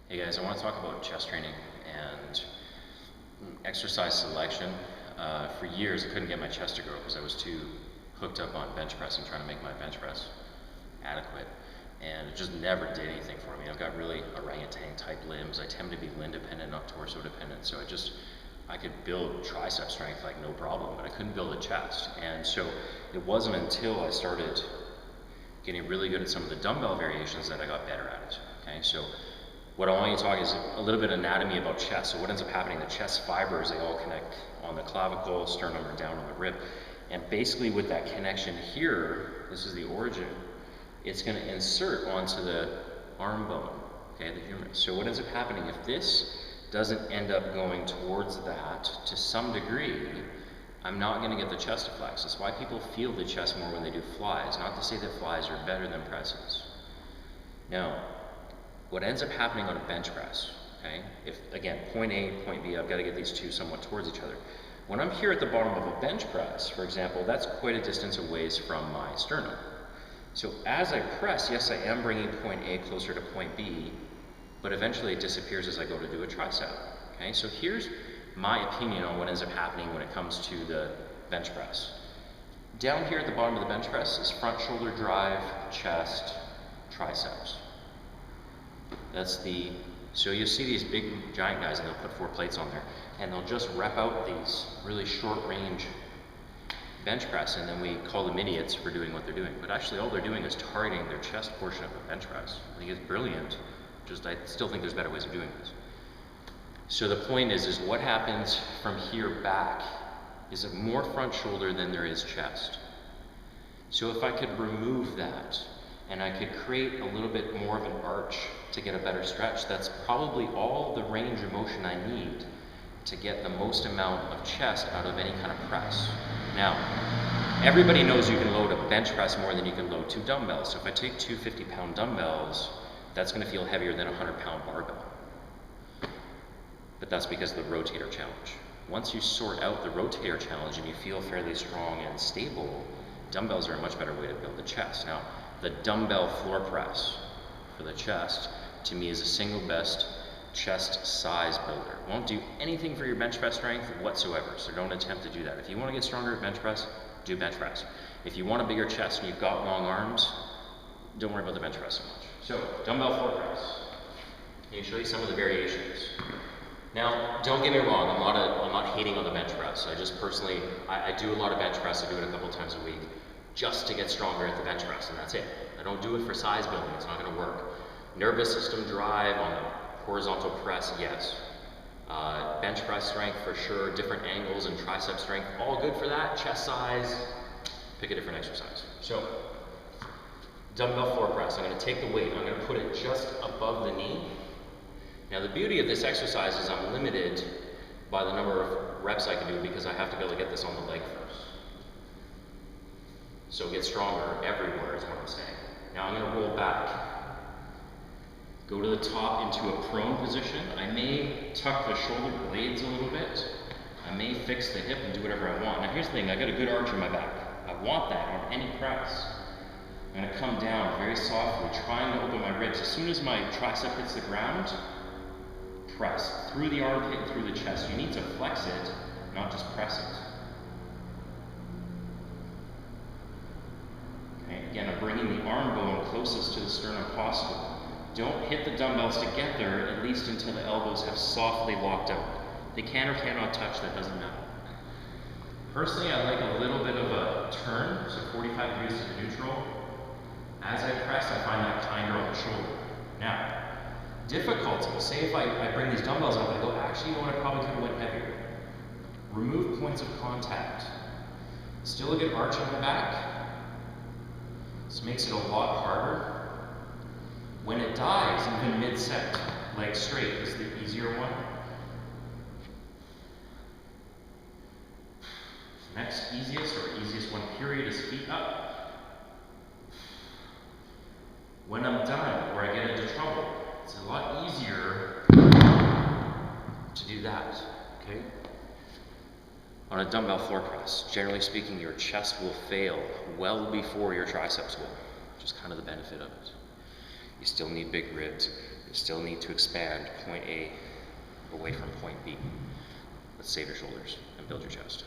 Hey guys, I want to talk about chest training and exercise selection. For years I couldn't get my chest to grow because I was too hooked up on bench pressing, trying to make my bench press adequate. And it just never did anything for me. I've got really orangutan type limbs. I tend to be limb dependent, not torso dependent. So I could build tricep strength like no problem, but I couldn't build a chest. And so it wasn't until I started getting really good at some of the dumbbell variations that I got better at it. Okay, so what I want you to talk is a little bit of anatomy about chest. So what ends up happening, the chest fibers, they all connect on the clavicle, sternum, or down on the rib. And basically with that connection here, this is the origin, it's going to insert onto the arm bone, okay, the humerus. So what ends up happening, if this doesn't end up going towards that to some degree, I'm not going to get the chest to flex. That's why people feel the chest more when they do flies. Not to say that flies are better than presses. Now, what ends up happening on a bench press, okay, if again, point A, point B, I've got to get these two somewhat towards each other. When I'm here at the bottom of a bench press, for example, that's quite a distance away from my sternum. So as I press, yes, I am bringing point A closer to point B, but eventually it disappears as I go to do a tricep, okay? So here's my opinion on what ends up happening when it comes to the bench press. Down here at the bottom of the bench press is front shoulder drive, chest, triceps. So you'll see these big giant guys and they'll put 4 plates on there and they'll just rep out these really short range bench press, and then we call them idiots for doing what they're doing. But actually all they're doing is targeting their chest portion of the bench press. I think it's brilliant, I still think there's better ways of doing this. So the point is what happens from here back is it more front shoulder than there is chest. So if I could remove that and I could create a little bit more of an arch to get a better stretch, that's probably all the range of motion I need to get the most amount of chest out of any kind of press. Now, everybody knows you can load a bench press more than you can load 2 dumbbells. So if I take 2 50-pound dumbbells, that's going to feel heavier than a 100-pound barbell. But that's because of the rotator challenge. Once you sort out the rotator challenge and you feel fairly strong and stable, dumbbells are a much better way to build the chest. Now, the dumbbell floor press for the chest, to me, is the single best chest size builder. It won't do anything for your bench press strength whatsoever, so don't attempt to do that. If you want to get stronger at bench press, do bench press. If you want a bigger chest and you've got long arms, don't worry about the bench press so much. So, dumbbell floor press. Let me show you some of the variations. Now, don't get me wrong, I'm not hating on the bench press. I just personally, I do a lot of bench press. I do it a couple times a week just to get stronger at the bench press, and that's it. I don't do it for size building. It's not going to work. Nervous system drive on the horizontal press, yes. Bench press strength for sure, different angles and tricep strength, all good for that. Chest size, pick a different exercise. So, dumbbell floor press, I'm going to take the weight, I'm going to put it just above the knee. Now the beauty of this exercise is I'm limited by the number of reps I can do because I have to be able to get this on the leg first. So get stronger everywhere is what I'm saying. Now I'm going to roll back. Go to the top into a prone position. I may tuck the shoulder blades a little bit. I may fix the hip and do whatever I want. Now here's the thing, I got a good arch in my back. I want that on any press. I'm going to come down very softly, trying to open my ribs. As soon as my tricep hits the ground, press through the armpit and through the chest. You need to flex it, not just press it. Okay, again, I'm bringing the arm bone closest to the sternum possible. Don't hit the dumbbells together, at least until the elbows have softly locked out. They can or cannot touch, that doesn't matter. Personally, I like a little bit of a turn, so 45 degrees to neutral. As I press, I find that kinder on the shoulder. Now, difficulty, say if I bring these dumbbells up and I go, actually, you know what, I probably could have went heavier. Remove points of contact. Still a good arch on the back. This makes it a lot harder. When it dies, even mid-set, leg straight is the easier one. Next easiest one period is feet up. When I'm done, or I get into trouble, it's a lot easier to do that, okay? On a dumbbell floor press, generally speaking, your chest will fail well before your triceps will, which is kind of the benefit of it. You still need big ribs. You still need to expand point A away from point B. Let's save your shoulders and build your chest.